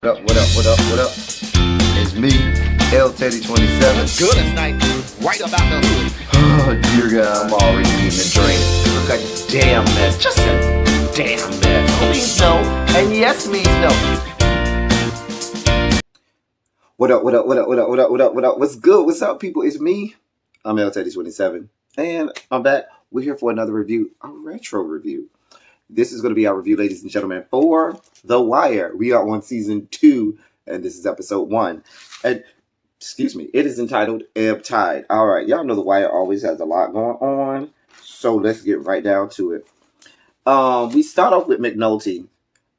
What up, what up, what up, what up? It's me, L Teddy 27. Good as night, right about the hood. Oh, dear God, I'm already eating a drink. Look at the damn mess, just a damn mess. No means no, and yes means no. What up, what up, what up, what up, what up, what up, what up? What's good? What's up, people? It's me. I'm L Teddy 27, and I'm back. We're here for another review, a retro review. This is going to be our review, ladies and gentlemen, for The Wire. We are on season 2, and this is episode 1. And, excuse me, it is entitled Ebb Tide. All right, y'all know The Wire always has a lot going on, so let's get right down to it. We start off with McNulty.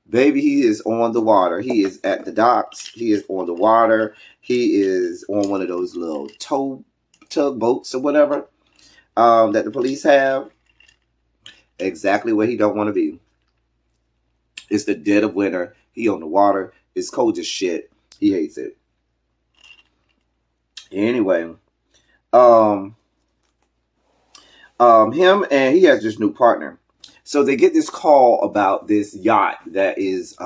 Baby, he is on the water. He is at the docks. He is on the water. He is on one of those little tugboats or whatever that the police have. Exactly where he don't want to be. It's the dead of winter. He on the water. It's cold as shit. He hates it. Anyway, him and he has this new partner. So they get this call about this yacht that is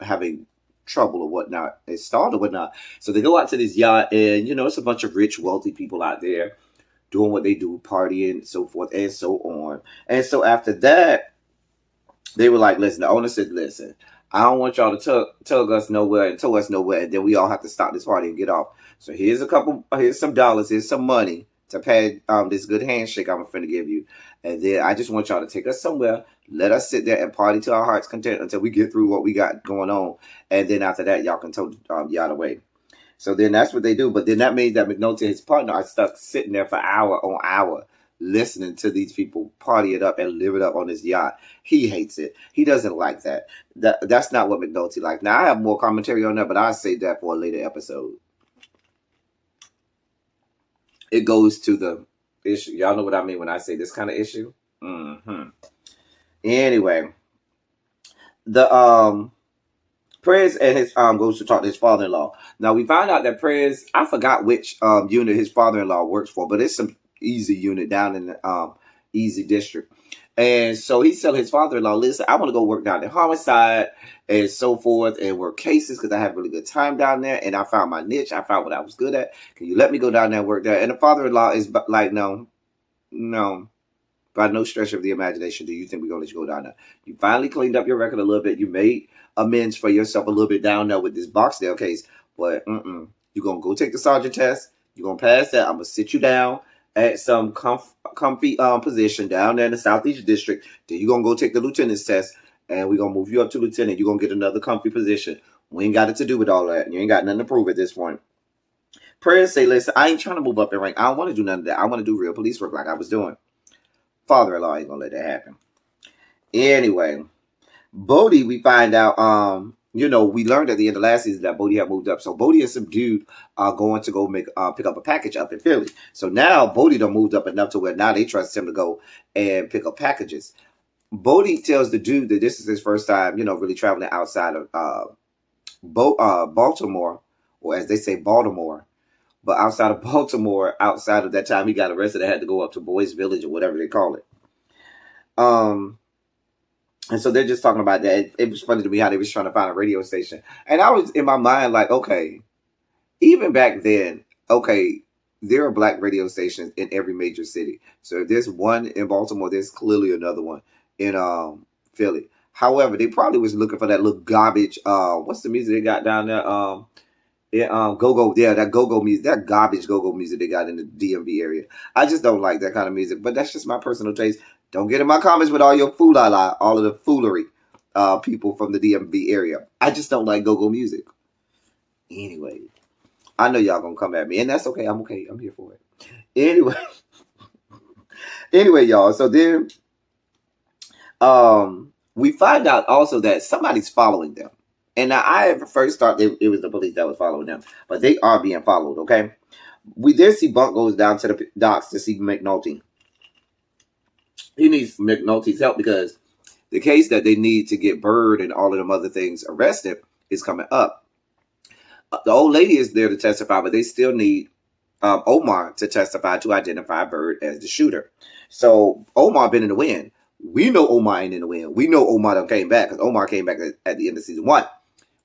having trouble or whatnot. It's stalled or whatnot. So they go out to this yacht, and it's a bunch of rich, wealthy people out there doing what they do, partying, so forth and so on. And so after that, they were like, listen, the owner said, listen, I don't want y'all to tug us nowhere and tow us nowhere, and then we all have to stop this party and get off. So here's some dollars, here's some money to pay this good handshake I'm finna give you. And then I just want y'all to take us somewhere, let us sit there and party to our heart's content until we get through what we got going on. And then after that, y'all can tow yacht away. So then that's what they do. But then that means that McNulty and his partner are stuck sitting there for hour on hour listening to these people party it up and live it up on this yacht. He hates it. He doesn't like that. That's not what McNulty likes. Now, I have more commentary on that, but I'll save that for a later episode. It goes to the issue. Y'all know what I mean when I say this kind of issue? Anyway, the Prez and his goes to talk to his father-in-law. Now we find out that Prez, I forgot which unit his father-in-law works for, but it's some easy unit down in the easy district. And so he's telling his father-in-law, listen, I want to go work down in homicide and so forth and work cases because I have a really good time down there and I found my niche. I found what I was good at. Can you let me go down there and work there? And the father-in-law is like, no, by no stretch of the imagination do you think we're going to let you go down there. You finally cleaned up your record a little bit. You made amends for yourself a little bit down there with this Boxdale case, but you're going to go take the sergeant test. You're going to pass that. I'm going to sit you down at some comfy position down there in the Southeast District. Then you're going to go take the lieutenant's test, and we're going to move you up to lieutenant. You're going to get another comfy position. We ain't got it to do with all that. You ain't got nothing to prove at this point. Prayers say, listen, I ain't trying to move up in rank. I don't want to do none of that. I want to do real police work like I was doing. Father-in-law ain't going to let that happen. Anyway, Bodie, we find out, we learned at the end of last season that Bodie had moved up. So Bodie and some dude are going to go pick up a package up in Philly. So now Bodie done moved up enough to where now they trust him to go and pick up packages. Bodie tells the dude that this is his first time, really traveling outside of Baltimore, or as they say, Baltimore. But outside of Baltimore, outside of that time he got arrested, they had to go up to Boys Village or whatever they call it. And so they're just talking about that. It was funny to me how they was trying to find a radio station. And I was in my mind like, okay, even back then, okay, there are black radio stations in every major city. So if there's one in Baltimore, there's clearly another one in Philly. However, they probably was looking for that little garbage. What's the music they got down there? Go-go. Yeah, that go-go music. That garbage go-go music they got in the DMV area. I just don't like that kind of music. But that's just my personal taste. Don't get in my comments with all your fool-la-la, all of the foolery, people from the DMV area. I just don't like go-go music. Anyway, I know y'all gonna come at me, and that's okay. I'm okay. I'm here for it. Anyway, y'all. So then, we find out also that somebody's following them. And now I first thought it was the police that was following them, but they are being followed. Okay, we then see Bunk goes down to the docks to see McNulty. He needs McNulty's help because the case that they need to get Bird and all of them other things arrested is coming up. The old lady is there to testify, but they still need Omar to testify to identify Bird as the shooter. So Omar been in the wind. We know Omar ain't in the wind. We know Omar done came back because Omar came back at the end of season 1.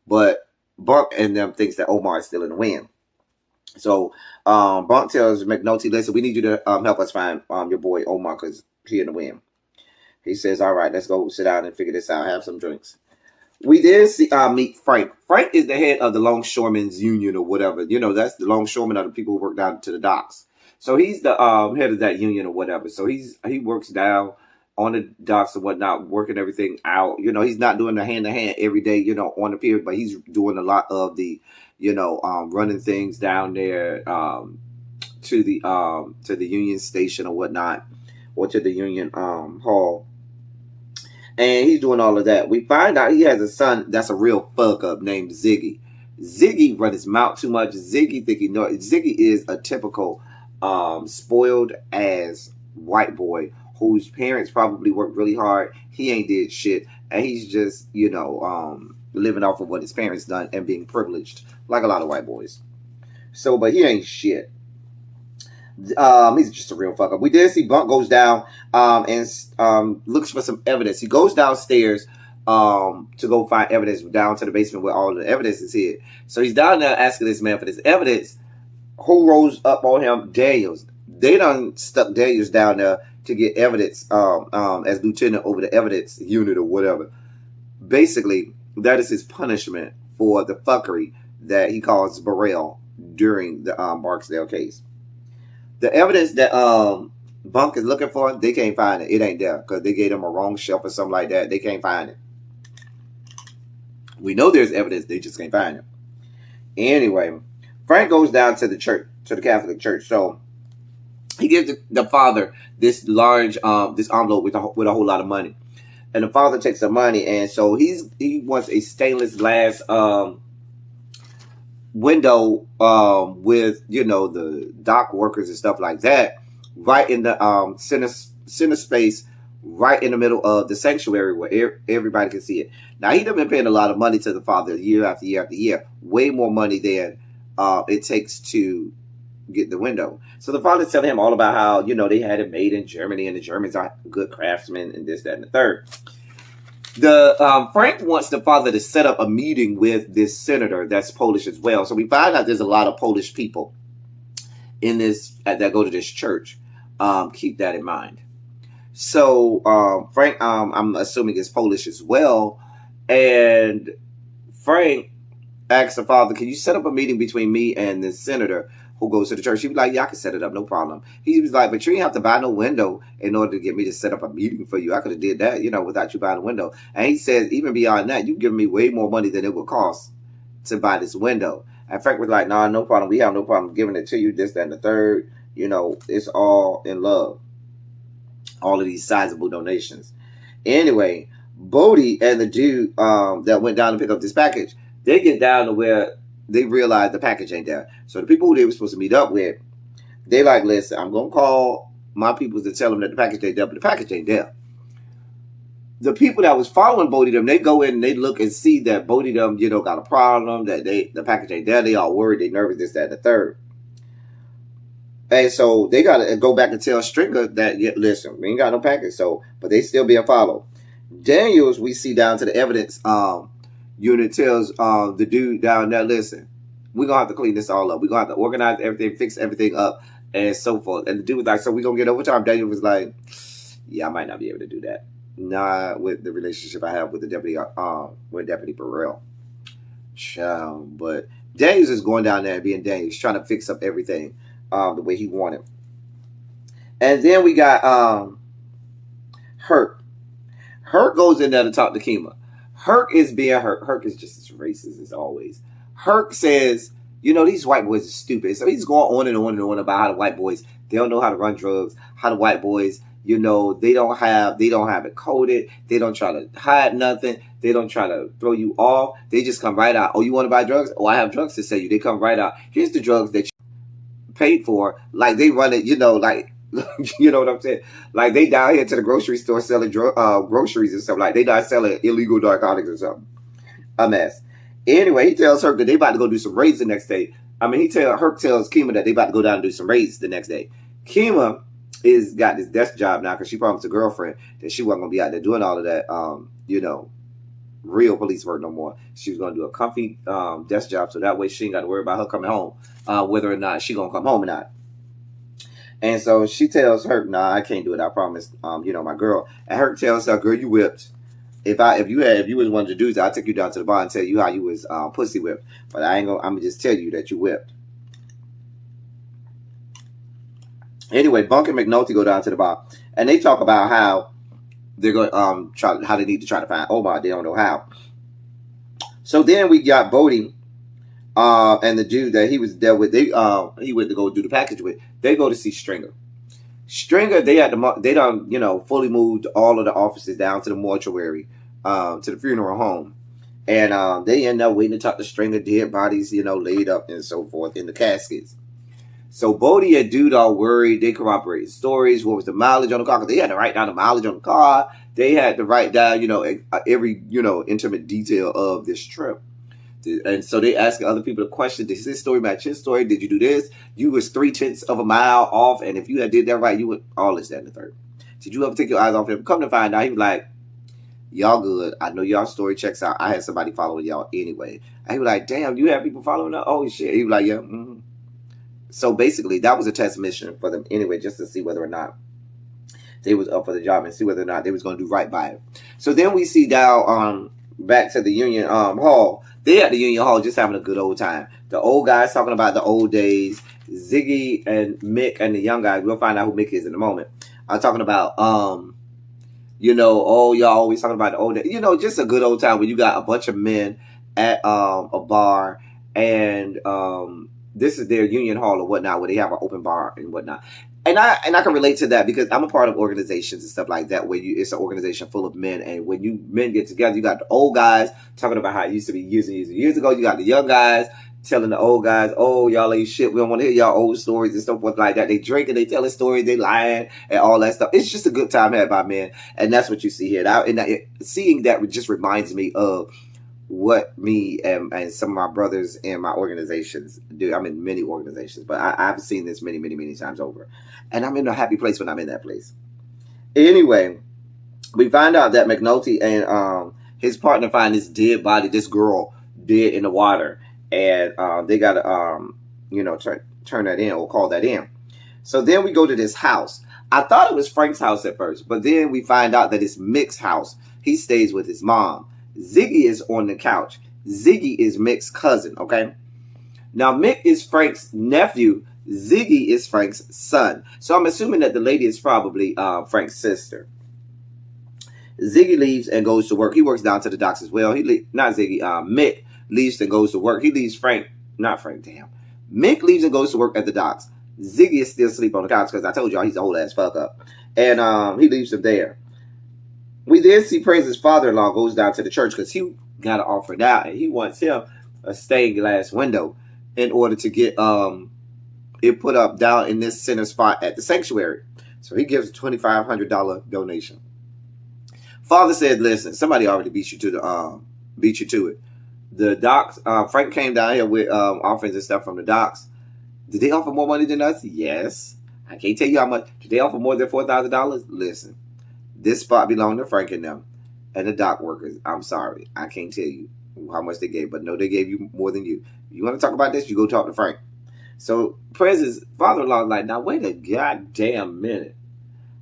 But Bunk and them thinks that Omar is still in the wind. So Bunk tells McNulty, listen, we need you to help us find your boy Omar because he in the wind. He says, all right, let's go sit down and figure this out, have some drinks. We then see meet Frank. Frank is the head of the Longshoremen's Union or whatever. You know, that's the longshoremen are the people who work down to the docks. So he's the head of that union or whatever. So he works down on the docks and whatnot, working everything out. You know, he's not doing the hand-to-hand every day, you know, on the pier, but he's doing a lot of the, you know, running things down there to the Union Station or whatnot, or to the Union Hall. And he's doing all of that. We find out he has a son that's a real fuck up named Ziggy. Ziggy run his mouth too much. Ziggy think he knows. Ziggy is a typical spoiled ass white boy whose parents probably worked really hard. He ain't did shit, and he's just, you know, living off of what his parents done and being privileged like a lot of white boys. So, but he ain't shit. He's just a real fuck up. We did see Bunk goes down and looks for some evidence. He goes downstairs to go find evidence down to the basement where all the evidence is hid. So he's down there asking this man for this evidence. Who rose up on him? Daniels. They done stuck Daniels down there to get evidence as lieutenant over the evidence unit or whatever. Basically, that is his punishment for the fuckery that he calls Burrell during the Barksdale case. The evidence that Bunk is looking for, they can't find it. It ain't there because they gave him a wrong shelf or something like that. They can't find it. We know there's evidence. They just can't find it. Anyway, Frank goes down to the church, to the Catholic church. So he gives the father this large, this envelope with a whole lot of money. And the father takes the money, and so he wants a stainless glass window with, you know, the dock workers and stuff like that, right in the center space, right in the middle of the sanctuary where everybody can see it. Now he done been paying a lot of money to the father year after year after year, way more money than it takes to get the window. So the father's telling him all about how, you know, they had it made in Germany and the Germans are good craftsmen and this, that, and the third. The Frank wants the father to set up a meeting with this senator that's Polish as well. So we find out there's a lot of Polish people in this that go to this church. Keep that in mind. So Frank, I'm assuming is Polish as well, and Frank asks the father, "Can you set up a meeting between me and this senator who goes to the church?" He was like, "Yeah, I can set it up, no problem." He was like, "But you didn't have to buy no window in order to get me to set up a meeting for you. I could have did that, you know, without you buying a window." And he says, even beyond that, you've given me way more money than it would cost to buy this window. And Frank was like, "Nah, no problem. We have no problem giving it to you, this, that, and the third. You know, it's all in love." All of these sizable donations. Anyway, Bodie and the dude that went down to pick up this package, they get down to where they realize the package ain't there. So the people who they were supposed to meet up with, they like, "Listen, I'm going to call my people to tell them that the package ain't there," but the package ain't there. The people that was following Bodie them, they go in and they look and see that Bodie them, you know, got a problem, that the package ain't there. They all worried, they nervous, this, that, and the third. And so they got to go back and tell Stringer that, yeah, listen, we ain't got no package. So, but they still being followed. Daniels, we see down to the evidence unit, tells the dude down there, "Listen, we're going to have to clean this all up. We're going to have to organize everything, fix everything up, and so forth." And the dude was like, "So we're going to get overtime?" Daniel was like, "Yeah, I might not be able to do that. Not with the relationship I have with the deputy, with Deputy Burrell." But Daniels is going down there and being Daniels, trying to fix up everything the way he wanted. And then we got Herc. Herc goes in there to talk to Kima. Herc is being Herc. Herc is just as racist as always. Herc says, "You know, these white boys are stupid." So he's going on and on and on about how the white boys, they don't know how to run drugs. How the white boys, you know, they don't have it coded. They don't try to hide nothing. They don't try to throw you off. They just come right out. "Oh, you want to buy drugs? Oh, I have drugs to sell you." They come right out. "Here's the drugs that you paid for." Like they run it, you know, like, you know what I'm saying? Like they down here to the grocery store selling groceries and stuff. Like they not selling illegal narcotics or something. A mess. Anyway, he tells Herc that they about to go do some raids the next day. I mean, Herc tells Kima that they about to go down and do some raids the next day. Kima is got this desk job now because she promised a girlfriend that she wasn't gonna be out there doing all of that, you know, real police work no more. She was going to do a comfy desk job, so that way she ain't got to worry about her coming home, whether or not she gonna come home or not. And so she tells Herc, "Nah, I can't do it. I promise. My girl." And Herc tells her, "Girl, you whipped. If you was one of the dudes, I'll take you down to the bar and tell you how you was pussy whipped. But I ain't gonna. I'm gonna just tell you that you whipped." Anyway, Bunk and McNulty go down to the bar, and they talk about how they're going how they need to try to find Omar. They don't know how. So then we got Bodie, and the dude that he was dealt with. He went to go do the package with. They go to see Stringer. Stringer, they done fully moved all of the offices down to the mortuary, to the funeral home, and they end up waiting to talk to Stringer. Dead bodies, laid up and so forth in the caskets. So Bodie and Dude all worried. They corroborated stories. What was the mileage on the car? Because they had to write down the mileage on the car. They had to write down, every, intimate detail of this trip. And so they asking other people the question, does this story match his story? Did you do this? You was 0.3 of a mile off. And if you had did that right, you would all this, that, and the third. Did you ever take your eyes off him? Come to find out, he was like, y'all good. I know y'all story checks out. I had somebody following y'all anyway. And he was like, damn, you have people following us? Oh, shit. He was like, yeah, mm-hmm. So basically, that was a test mission for them anyway, just to see whether or not they was up for the job and see whether or not they was going to do right by it. So then we see down back to the Union Hall. They at the Union Hall just having a good old time. The old guys talking about the old days. Ziggy and Mick and the young guys. We'll find out who Mick is in a moment. I'm talking about, y'all always talking about the old days. Just a good old time when you got a bunch of men at a bar and this is their union hall or whatnot, where they have an open bar and whatnot. And I can relate to that because I'm a part of organizations and stuff like that where it's an organization full of men, and when you men get together, you got the old guys talking about how it used to be years and years and years ago. You got the young guys telling the old guys, "Oh, y'all ain't shit. We don't want to hear y'all old stories and stuff like that." They drink and they telling stories, they lying and all that stuff. It's just a good time had by men, and that's what you see here. Seeing that just reminds me of what me and some of my brothers and my organizations do. I'm in many organizations, but I've seen this many, many, many times over. And I'm in a happy place when I'm in that place. Anyway, we find out that McNulty and his partner find this dead body, this girl dead in the water. And they got to, turn that in or call that in. So then we go to this house. I thought it was Frank's house at first, but then we find out that it's Mick's house. He stays with his mom. Ziggy is on the couch. Ziggy is Mick's cousin, okay? Now, Mick is Frank's nephew. Ziggy is Frank's son. So I'm assuming that the lady is probably Frank's sister. Ziggy leaves and goes to work. He works down to the docks as well. Mick leaves and goes to work. He leaves Mick leaves and goes to work at the docks. Ziggy is still asleep on the couch because I told y'all he's an old ass fuck up. And he leaves him there. We then see Praise's father-in-law goes down to the church because he got an offer now, and he wants him a stained glass window in order to get it put up down in this center spot at the sanctuary. So he gives a $2,500 donation. Father said, "Listen, somebody already beat you to it. The docks. Frank came down here with offerings and stuff from the docks. Did they offer more money than us? Yes. I can't tell you how much. Did they offer more than $4,000? Listen." This spot belonged to Frank and them and the dock workers. I'm sorry. I can't tell you how much they gave, but no, they gave you more than you. You want to talk about this? You go talk to Frank. So Prez's father-in-law is like, now wait a goddamn minute.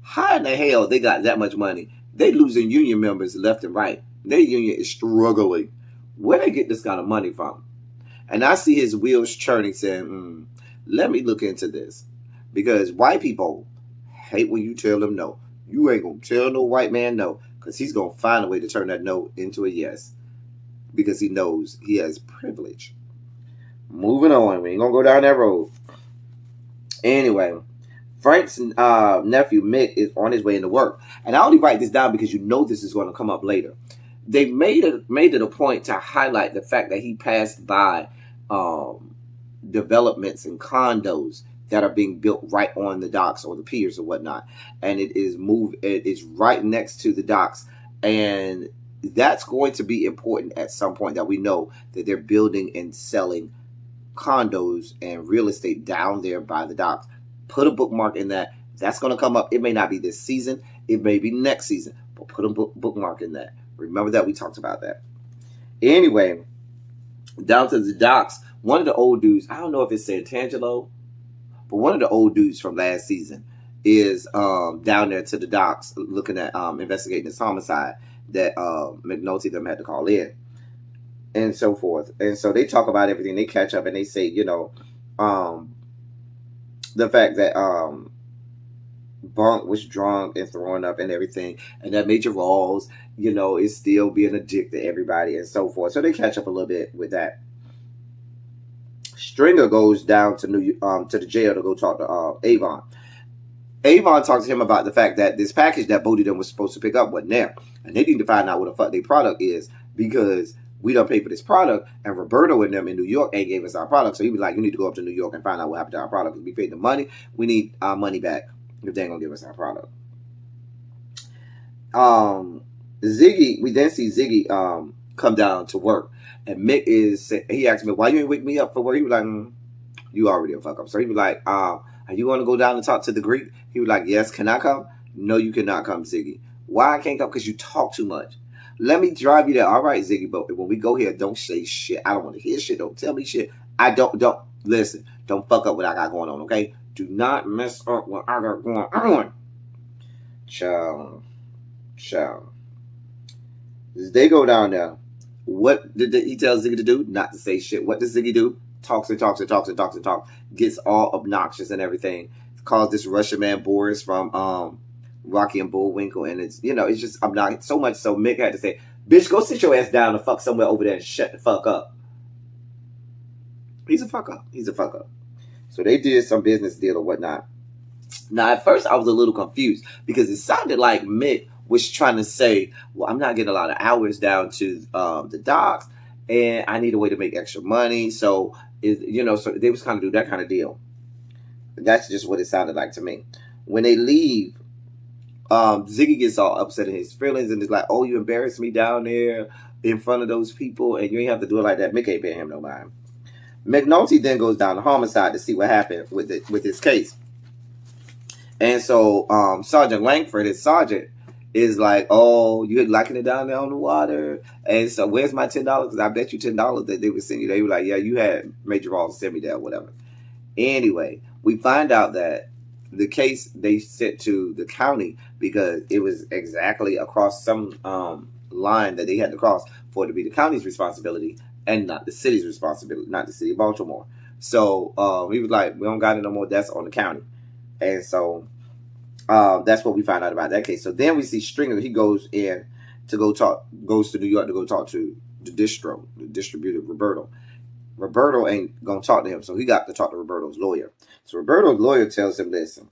How in the hell they got that much money? They losing union members left and right. Their union is struggling. Where they get this kind of money from? And I see his wheels churning saying, let me look into this. Because white people hate when you tell them no. You ain't going to tell no white man no, because he's going to find a way to turn that no into a yes, because he knows he has privilege. Moving on. We ain't going to go down that road. Anyway, Frank's nephew, Mick, is on his way into work. And I only write this down because you know this is going to come up later. They made it a point to highlight the fact that he passed by developments and condos that are being built right on the docks or the piers or whatnot. And it is right next to the docks. And that's going to be important at some point, that we know that they're building and selling condos and real estate down there by the docks. Put a bookmark in that. That's going to come up. It may not be this season. It may be next season. But put a bookmark in that. Remember that we talked about that. Anyway, down to the docks, one of the old dudes, I don't know if it's Santangelo, but one of the old dudes from last season is down there to the docks looking at investigating this homicide that McNulty them had to call in and so forth. And so they talk about everything. They catch up and they say, the fact that Bunk was drunk and throwing up and everything, and that Major Rawls, is still being a dick to everybody and so forth. So they catch up a little bit with that. Stringer goes down to to the jail to go talk to Avon. Avon talks to him about the fact that this package that Bodie them was supposed to pick up wasn't there, and they need to find out what the fuck their product is because we don't pay for this product, and Roberto and them in New York ain't gave us our product. So he was like, you need to go up to New York and find out what happened to our product. We paid the money, we need our money back if they ain't gonna give us our product. Ziggy, we then see Ziggy come down to work, and Mick he asked me, why you ain't wake me up for work? He was like, you already a fuck up. So he was like, are you want to go down and talk to the Greek? He was like, yes, can I come? No, you cannot come, Ziggy. Why I can't come? Because you talk too much. Let me drive you there. All right, Ziggy, but when we go here, don't say shit. I don't want to hear shit. Don't tell me shit. Don't listen. Don't fuck up what I got going on, okay? Do not mess up what I got going on. Child. They go down there. What did he tell Ziggy to do? Not to say shit. What does Ziggy do? Talks. Gets all obnoxious and everything. Calls this Russian man Boris from Rocky and Bullwinkle, and it's just obnoxious. So much so Mick had to say, bitch, go sit your ass down and fuck somewhere over there and shut the fuck up. He's a fuck up. So they did some business deal or whatnot. Now, at first, I was a little confused because it sounded like Mick was trying to say, well, I'm not getting a lot of hours down to the docks, and I need a way to make extra money. So, so they was kind of do that kind of deal. That's just what it sounded like to me. When they leave, Ziggy gets all upset in his feelings and is like, oh, you embarrassed me down there in front of those people, and you ain't have to do it like that. Mick ain't paying him no mind. McNulty then goes down to homicide to see what happened with his case. And so Sergeant Langford, his sergeant, is like, oh, you liking it down there on the water? And so where's my $10? Because I bet you $10 that they would send you. They were like, yeah, you had Major Rawls send me there, whatever. Anyway, we find out that the case they sent to the county because it was exactly across some line that they had to cross for it to be the county's responsibility and not the city's responsibility, not the city of Baltimore. So he was like, we don't got it no more. That's on the county. And so that's what we find out about that case. So then we see Stringer. He goes to New York to go talk to the distributor, Roberto. Roberto ain't going to talk to him, so he got to talk to Roberto's lawyer. So Roberto's lawyer tells him, listen,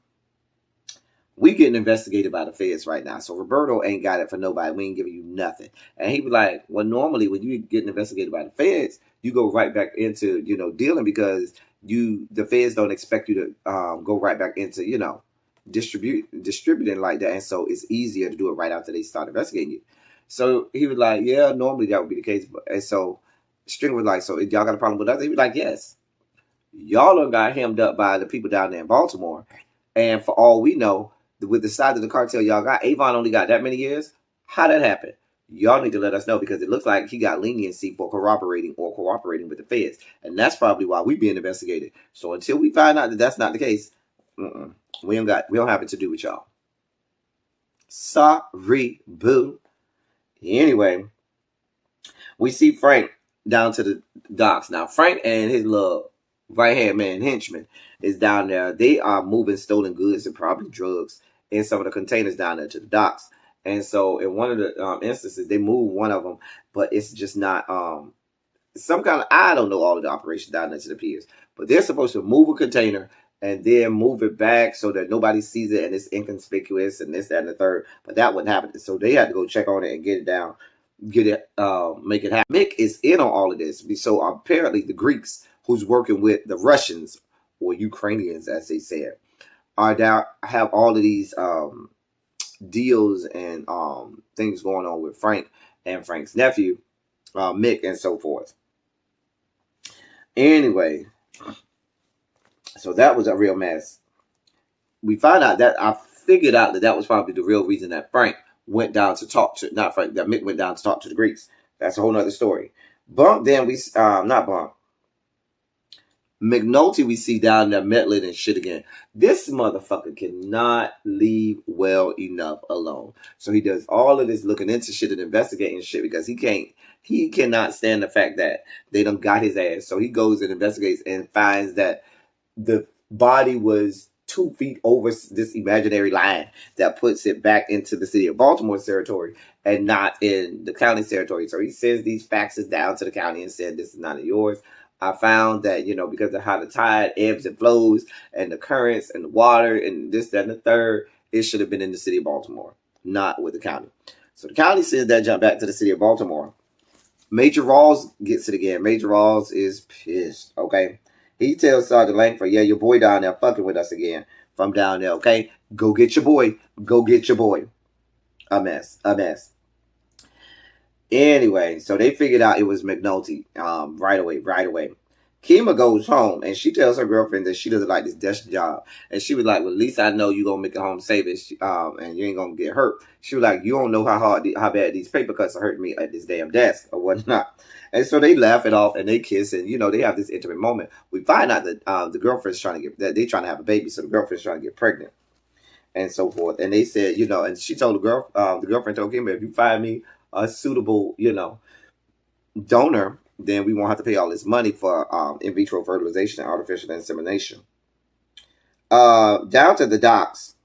we getting investigated by the feds right now, so Roberto ain't got it for nobody. We ain't giving you nothing. And he was like, well, normally when you getting investigated by the feds, you go right back into, dealing because the feds don't expect you to go right back into, distributing like that. And so it's easier to do it right after they start investigating you. So he was like, yeah, normally that would be the case. And so Stringer was like, so y'all got a problem with us? He was like, yes. Y'all done got hemmed up by the people down there in Baltimore. And for all we know, with the size of the cartel y'all got, Avon only got that many years. How that happened? Y'all need to let us know because it looks like he got leniency for cooperating with the feds. And that's probably why we being investigated. So until we find out that that's not the case, we don't have it to do with y'all. Sorry, boo. Anyway, we see Frank down to the docks. Now, Frank and his little right-hand man, henchman, is down there. They are moving stolen goods and probably drugs in some of the containers down there to the docks. And so in one of the instances, they move one of them, but it's just not some kind of, I don't know all of the operations down there to the piers, but they're supposed to move a container and then move it back so that nobody sees it and it's inconspicuous and this, that, and the third. But that wouldn't happen. So they had to go check on it and get it down, make it happen. Mick is in on all of this. So apparently the Greeks who's working with the Russians or Ukrainians, as they said, are down, have all of these deals and things going on with Frank and Frank's nephew, Mick, and so forth. Anyway, so that was a real mess. We find out that I figured out that was probably the real reason that Frank went down to talk to, not Frank, that Mick went down to talk to the Greeks, That's a whole nother story. Bump, then we not Bump. McNulty, we see down there meddling and shit again. This motherfucker cannot leave well enough alone. So he does all of this looking into shit and investigating shit because he cannot stand the fact that they done got his ass. So he goes and investigates and finds that the body was 2 feet over this imaginary line that puts it back into the city of Baltimore's territory and not in the county's territory. So he sends these faxes down to the county and said, this is not yours. I found that, because of how the tide ebbs and flows and the currents and the water and this, that, and the third, it should have been in the city of Baltimore, not with the county. So the county sends that jump back to the city of Baltimore. Major Rawls gets it again. Major Rawls is pissed, okay? He tells Sergeant Langford, yeah, your boy down there fucking with us again from down there, okay? Go get your boy. Go get your boy. A mess. Anyway, so they figured out it was McNulty right away. Kima goes home and she tells her girlfriend that she doesn't like this desk job. And she was like, well, at least I know you're going to make it home safe and you ain't going to get hurt. She was like, you don't know how bad these paper cuts are hurting me at this damn desk or whatnot. And so they laugh it off and they kiss and, they have this intimate moment. We find out that the girlfriend's trying to have a baby. So the girlfriend's trying to get pregnant and so forth. And they said, and she told the girlfriend told Kima, if you find me a suitable, donor, then we won't have to pay all this money for in vitro fertilization and artificial insemination. Down to the docks.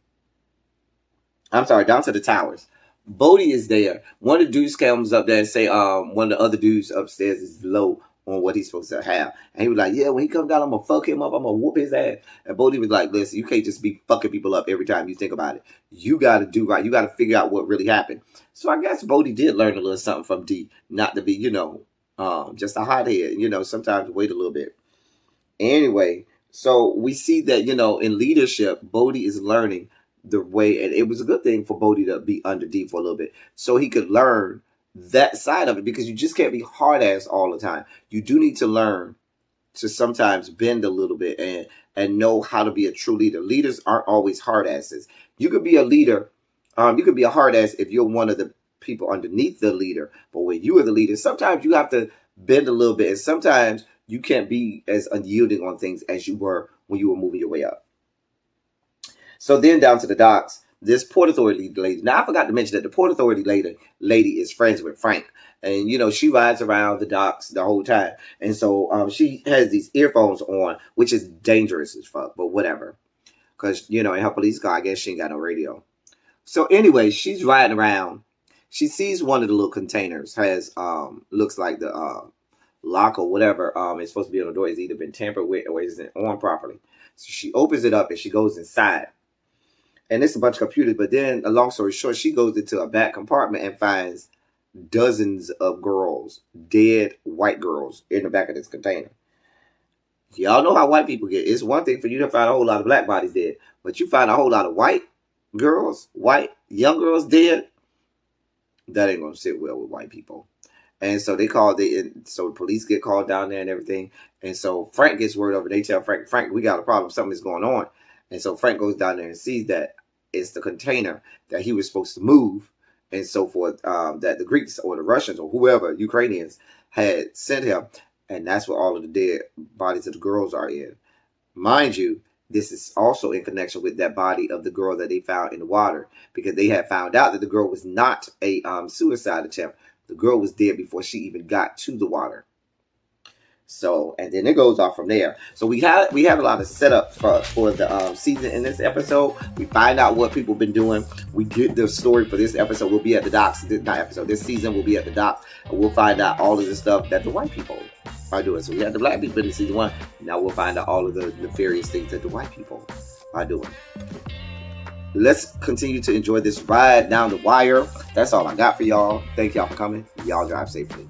I'm sorry, down to the towers. Bodie is there. One of the dudes comes up there and say, one of the other dudes upstairs is low on what he's supposed to have. And he was like, yeah, when he comes down, I'm going to fuck him up. I'm going to whoop his ass. And Bodie was like, listen, you can't just be fucking people up every time you think about it. You got to do right. You got to figure out what really happened. So I guess Bodie did learn a little something from D, not to be, just a hothead, sometimes wait a little bit. Anyway, so we see that, in leadership, Bodie is learning the way, and it was a good thing for Bodie to be under D for a little bit so he could learn that side of it, because you just can't be hard ass all the time. You do need to learn to sometimes bend a little bit and know how to be a true leader. Leaders aren't always hard asses. You could be a leader. You could be a hard ass if you're one of the people underneath the leader. But when you are the leader, sometimes you have to bend a little bit, and sometimes you can't be as unyielding on things as you were when you were moving your way up. So then down to the docks, this Port Authority lady. Now I forgot to mention that the Port Authority lady is friends with Frank, and she rides around the docks the whole time, and so she has these earphones on, which is dangerous as fuck, but whatever, because in her police car, I guess she ain't got no radio. So anyway, she's riding around. She sees one of the little containers has looks like the lock or whatever it's supposed to be on the door has either been tampered with or isn't on properly. So she opens it up and she goes inside. And it's a bunch of computers. But then, a long story short, she goes into a back compartment and finds dozens of girls, dead white girls, in the back of this container. Y'all know how white people get. It's one thing for you to find a whole lot of black bodies dead, but you find a whole lot of white young girls dead. That ain't gonna sit well with white people. And so so the police get called down there and everything. And so Frank gets word over. They tell Frank, we got a problem. Something is going on. And so Frank goes down there and sees that it's the container that he was supposed to move and so forth, that the Greeks or the Russians or whoever, Ukrainians, had sent him. And that's where all of the dead bodies of the girls are in. Mind you, this is also in connection with that body of the girl that they found in the water, because they had found out that the girl was not a suicide attempt. The girl was dead before she even got to the water. So, and then it goes off from there. So we have a lot of setup for the season in this episode. We find out what people have been doing. We get the story for this episode. We'll be at the docks. This season we'll be at the docks, and we'll find out all of the stuff that the white people are doing. So we had the black people in season 1. Now we'll find out all of the nefarious things that the white people are doing. Let's continue to enjoy this ride down the wire. That's all I got for y'all. Thank y'all for coming. Y'all drive safely.